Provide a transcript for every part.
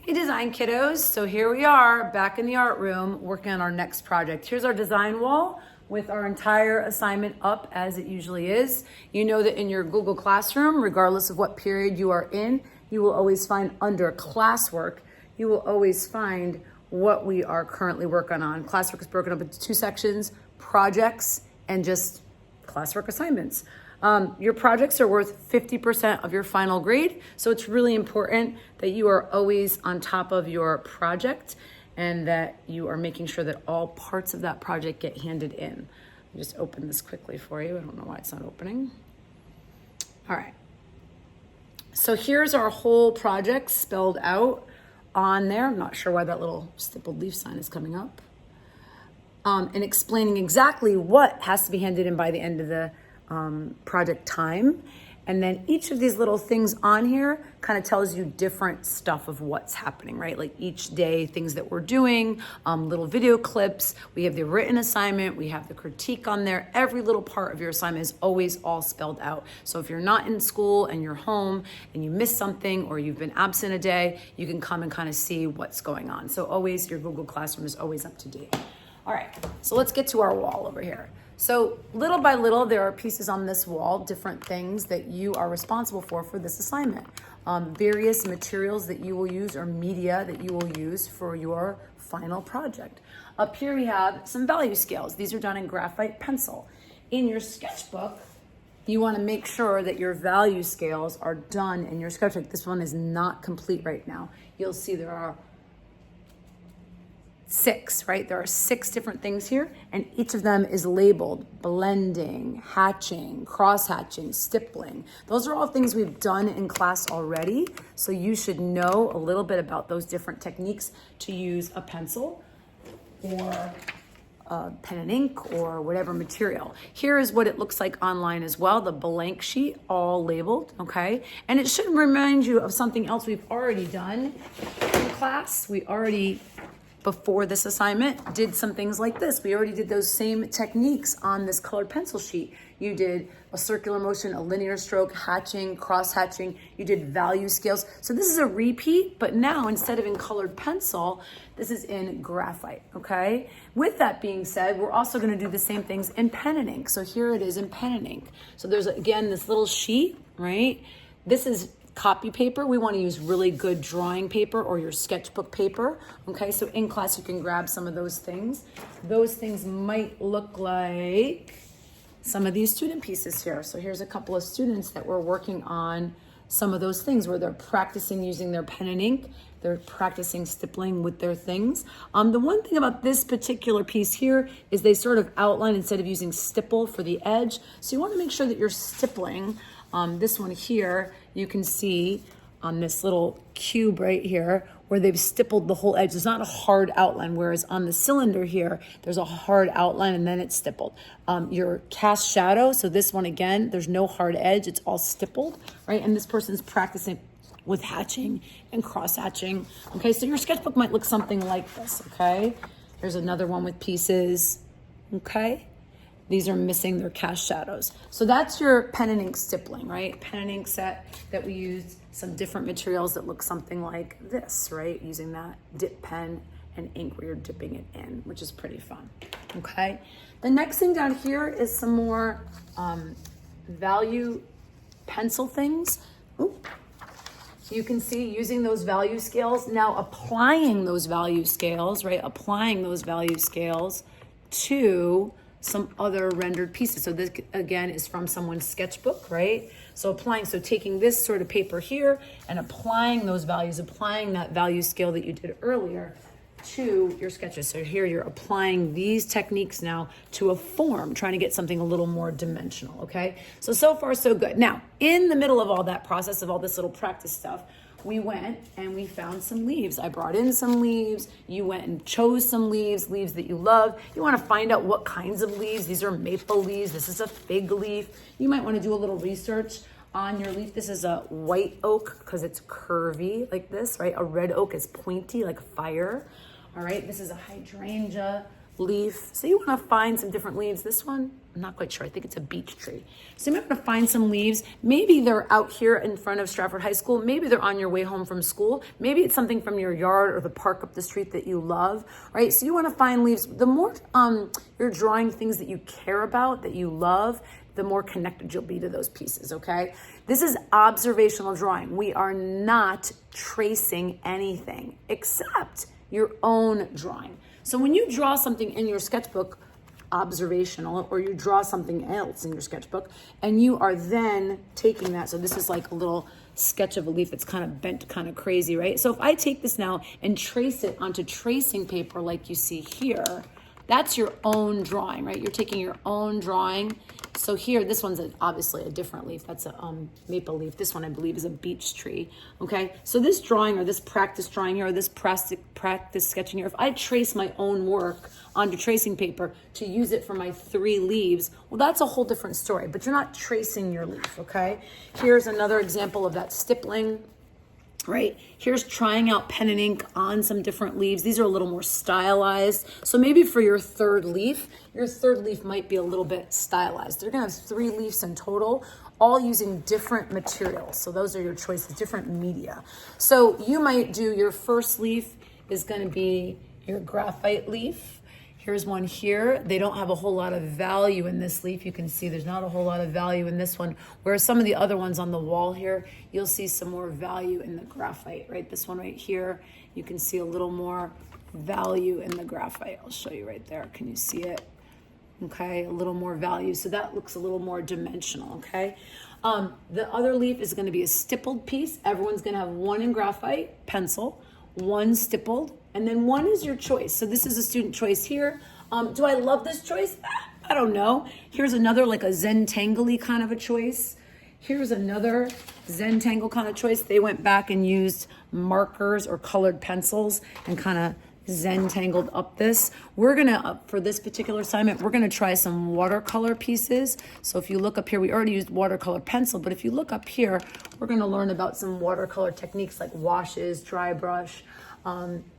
Hey design kiddos, so here we are back in the art room working on our next project. Here's our design wall with our entire assignment up as it usually is. You know that in your Google Classroom, regardless of what period you are in, you will always find under classwork, you will always find what we are currently working on. Classwork is broken up into two sections, projects and just classwork assignments. Your projects are worth 50% of your final grade, so it's really important that you are always on top of your project and that you are making sure that all parts of that project get handed in. Let me just open this quickly for you. I don't know why it's not opening. All right. So here's our whole project spelled out on there. I'm not sure why that little stippled leaf sign is coming up. And explaining exactly what has to be handed in by the end of the project time. And then each of these little things on here kind of tells you different stuff of what's happening, right? Like each day, things that we're doing, little video clips. We have the written assignment, we have the critique on there. Every little part of your assignment is always all spelled out. So if you're not in school and you're home and you missed something or you've been absent a day, you can come and kind of see what's going on. So always, your Google Classroom is always up to date. All right, so let's get to our wall over here. So little by little, there are pieces on this wall, different things that you are responsible for this assignment. Various materials that you will use or media that you will use for your final project. Up here we have some value scales. These are done in graphite pencil. In your sketchbook, you want to make sure that your value scales are done in your sketchbook. This one is not complete right now. You'll see there are 6, right? There are 6 different things here, and each of them is labeled blending, hatching, cross-hatching, stippling. Those are all things we've done in class already, so you should know a little bit about those different techniques to use a pencil or a pen and ink or whatever material. Here is what it looks like online as well, the blank sheet, all labeled, okay? And it should remind you of something else we've already done in class. We already, before this assignment, did some things like this. We already did those same techniques on this colored pencil sheet. You did a circular motion, a linear stroke, hatching, cross hatching. You did value scales. So this is a repeat, but now instead of in colored pencil, this is in graphite, okay? With that being said, we're also gonna do the same things in pen and ink. So here it is in pen and ink. So there's, again, this little sheet, right? This is copy paper. We want to use really good drawing paper or your sketchbook paper. Okay, so in class you can grab some of those things. Those things might look like some of these student pieces here. So here's a couple of students that were working on some of those things where they're practicing using their pen and ink. They're practicing stippling with their things. The one thing about this particular piece here is they sort of outline instead of using stipple for the edge. So you want to make sure that you're stippling. This one here, you can see on this little cube right here where they've stippled the whole edge. It's not a hard outline, whereas on the cylinder here, there's a hard outline and then it's stippled. Your cast shadow, so this one again, there's no hard edge, it's all stippled, right? And this person's practicing with hatching and cross hatching. Okay, so your sketchbook might look something like this, okay? There's another one with pieces, okay? These are missing their cast shadows. So that's your pen and ink stippling, right? Pen and ink set that we used some different materials that look something like this, right? Using that dip pen and ink where you're dipping it in, which is pretty fun, okay? The next thing down here is some more value pencil things. Ooh. You can see using those value scales, now applying those value scales, right? Applying those value scales to some other rendered pieces. So this again is from someone's sketchbook, right? So taking this sort of paper here and applying those values, applying that value scale that you did earlier to your sketches. So here you're applying these techniques now to a form, trying to get something a little more dimensional, okay? So far so good. Now, in the middle of all that process of all this little practice stuff, we went and we found some leaves. I brought in some leaves. You went and chose some leaves that you love. You want to find out what kinds of leaves. These are maple leaves. This is a fig leaf. You might want to do a little research on your leaf. This is a white oak because it's curvy like this, right? A red oak is pointy like fire. All right, this is a hydrangea leaf. So you want to find some different leaves. This one, I'm not quite sure. I think it's a beech tree. So you might want to find some leaves. Maybe they're out here in front of Stratford High School. Maybe they're on your way home from school. Maybe it's something from your yard or the park up the street that you love, right? So you want to find leaves. The more you're drawing things that you care about, that you love, the more connected you'll be to those pieces, okay? This is observational drawing. We are not tracing anything except your own drawing. So when you draw something in your sketchbook, observational, or you draw something else in your sketchbook, and you are then taking that, so this is like a little sketch of a leaf that's kind of bent, kind of crazy, right? So if I take this now and trace it onto tracing paper like you see here, that's your own drawing, right? You're taking your own drawing. So here, this one's obviously a different leaf. That's a maple leaf. This one, I believe, is a beech tree, okay? So this drawing or this practice drawing here or this practice sketching here, if I trace my own work onto tracing paper to use it for my 3 leaves, well, that's a whole different story, but you're not tracing your leaf, okay? Here's another example of that stippling. Right? Here's trying out pen and ink on some different leaves. These are a little more stylized. So maybe for your third leaf might be a little bit stylized. They're gonna have 3 leaves in total, all using different materials. So those are your choices, different media. So you might do your first leaf is gonna be your graphite leaf. Here's one here. They don't have a whole lot of value in this leaf. You can see there's not a whole lot of value in this one, whereas some of the other ones on the wall here, you'll see some more value in the graphite, right? This one right here, you can see a little more value in the graphite. I'll show you right there. Can you see it? Okay, a little more value. So that looks a little more dimensional, okay? The other leaf is gonna be a stippled piece. Everyone's gonna have one in graphite, pencil, one stippled, and then one is your choice. So this is a student choice here. Do I love this choice? I don't know. Here's another like a Zentangle-y kind of a choice. Here's another Zentangle kind of choice. They went back and used markers or colored pencils and kind of Zentangled up this. We're gonna, for this particular assignment, we're gonna try some watercolor pieces. So if you look up here, we already used watercolor pencil, but if you look up here, we're gonna learn about some watercolor techniques like washes, dry brush,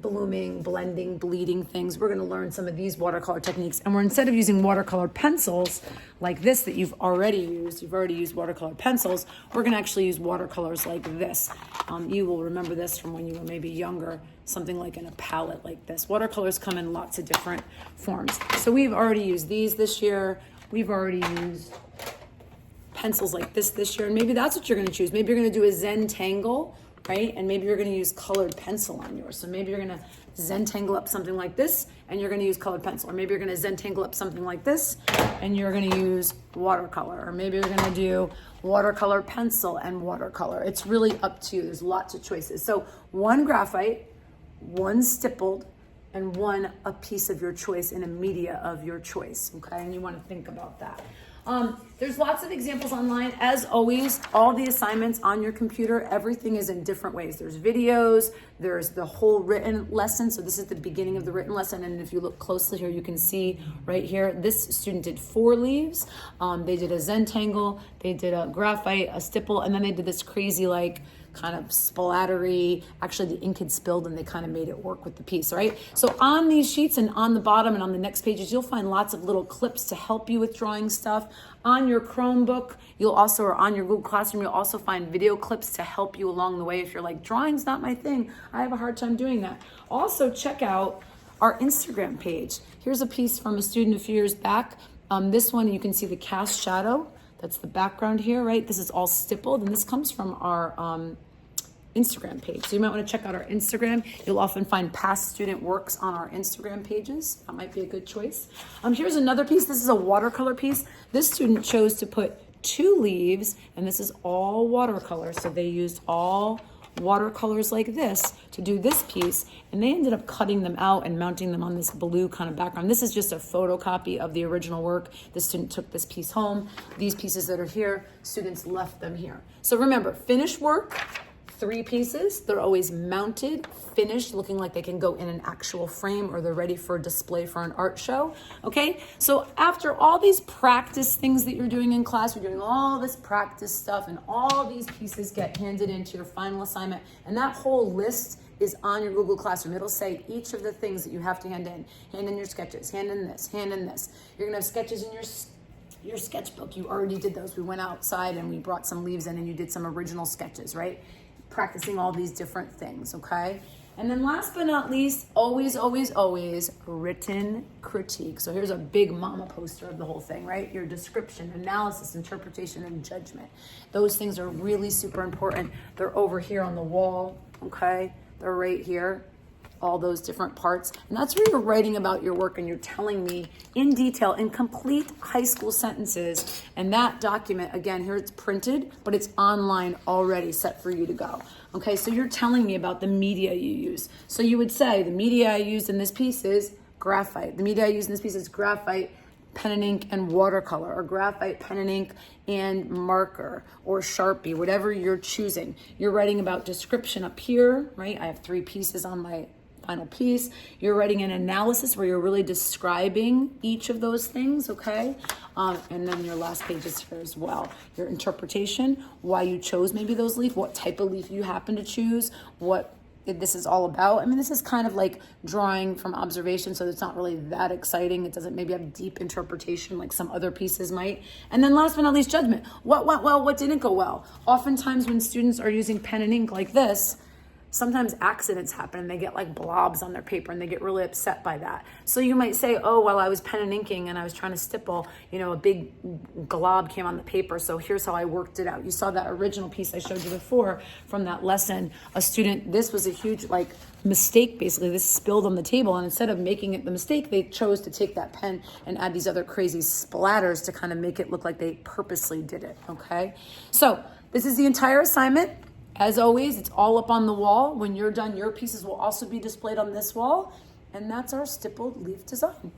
blooming, blending, bleeding things. We're gonna learn some of these watercolor techniques. And we're, instead of using watercolor pencils like this that you've already used watercolor pencils, we're gonna actually use watercolors like this. You will remember this from when you were maybe younger, something like in a palette like this. Watercolors come in lots of different forms. So we've already used these this year. We've already used pencils like this year, and maybe that's what you're gonna choose. Maybe you're gonna do a Zentangle, right? And maybe you're gonna use colored pencil on yours. So maybe you're gonna Zentangle up something like this and you're gonna use colored pencil. Or maybe you're gonna Zentangle up something like this and you're gonna use watercolor. Or maybe you're gonna do watercolor pencil and watercolor. It's really up to you. There's lots of choices. So one graphite, one stippled, and one a piece of your choice in a media of your choice, okay? And you wanna think about that. There's lots of examples online. As always, all the assignments on your computer, everything is in different ways. There's videos, there's the whole written lesson. So this is the beginning of the written lesson. And if you look closely here, you can see right here, this student did 4 leaves. They did a Zentangle, they did a graphite, a stipple, and then they did this crazy like kind of splattery. Actually, the ink had spilled and they kind of made it work with the piece, right? So on these sheets and on the bottom and on the next pages, you'll find lots of little clips to help you with drawing stuff. On your Chromebook, you'll also, or on your Google Classroom, you'll also find video clips to help you along the way. If you're like, drawing's not my thing, I have a hard time doing that. Also, check out our Instagram page. Here's a piece from a student a few years back. This one, you can see the cast shadow. That's the background here, right? This is all stippled, and this comes from our Instagram page. So you might want to check out our Instagram. You'll often find past student works on our Instagram pages. That might be a good choice. Here's another piece. This is a watercolor piece. This student chose to put 2 leaves, and this is all watercolor. So they used all watercolors like this to do this piece, and they ended up cutting them out and mounting them on this blue kind of background. This is just a photocopy of the original work. The student took this piece home. These pieces that are here, students left them here. So remember, finished work, 3 pieces. They're always mounted, finished, looking like they can go in an actual frame or they're ready for a display for an art show, okay? So after all these practice things that you're doing in class, you're doing all this practice stuff and all these pieces get handed into your final assignment, and that whole list is on your Google Classroom. It'll say each of the things that you have to hand in. Hand in your sketches, hand in this, hand in this. You're gonna have sketches in your sketchbook. You already did those. We went outside and we brought some leaves in and you did some original sketches, right? Practicing all these different things, okay? And then last but not least, always, always, always written critique. So here's a big mama poster of the whole thing, right? Your description, analysis, interpretation, and judgment. Those things are really super important. They're over here on the wall, okay? They're right here, all those different parts. And that's where you're writing about your work and you're telling me in detail, in complete high school sentences. And that document, again, here it's printed, but it's online already set for you to go. Okay, so you're telling me about the media you use. So you would say the media I used in this piece is graphite. The media I used in this piece is graphite, pen and ink, and watercolor, or graphite, pen and ink, and marker, or Sharpie, whatever you're choosing. You're writing about description up here, right? I have 3 pieces on my final piece. You're writing an analysis where you're really describing each of those things, okay? And then your last page is here as well. Your interpretation, why you chose maybe those leaf, what type of leaf you happen to choose, what this is all about. I mean, this is kind of like drawing from observation, so it's not really that exciting. It doesn't maybe have deep interpretation like some other pieces might. And then last but not least, judgment. What went well, what didn't go well? Oftentimes when students are using pen and ink like this, sometimes accidents happen and they get like blobs on their paper and they get really upset by that. So you might say, oh, well, I was pen and inking and I was trying to stipple, a big glob came on the paper. So here's how I worked it out. You saw that original piece I showed you before from that lesson. A student, this was a huge mistake, basically. This spilled on the table, and instead of making it the mistake, they chose to take that pen and add these other crazy splatters to kind of make it look like they purposely did it, okay? So this is the entire assignment. As always, it's all up on the wall. When you're done, your pieces will also be displayed on this wall. And that's our stippled leaf design.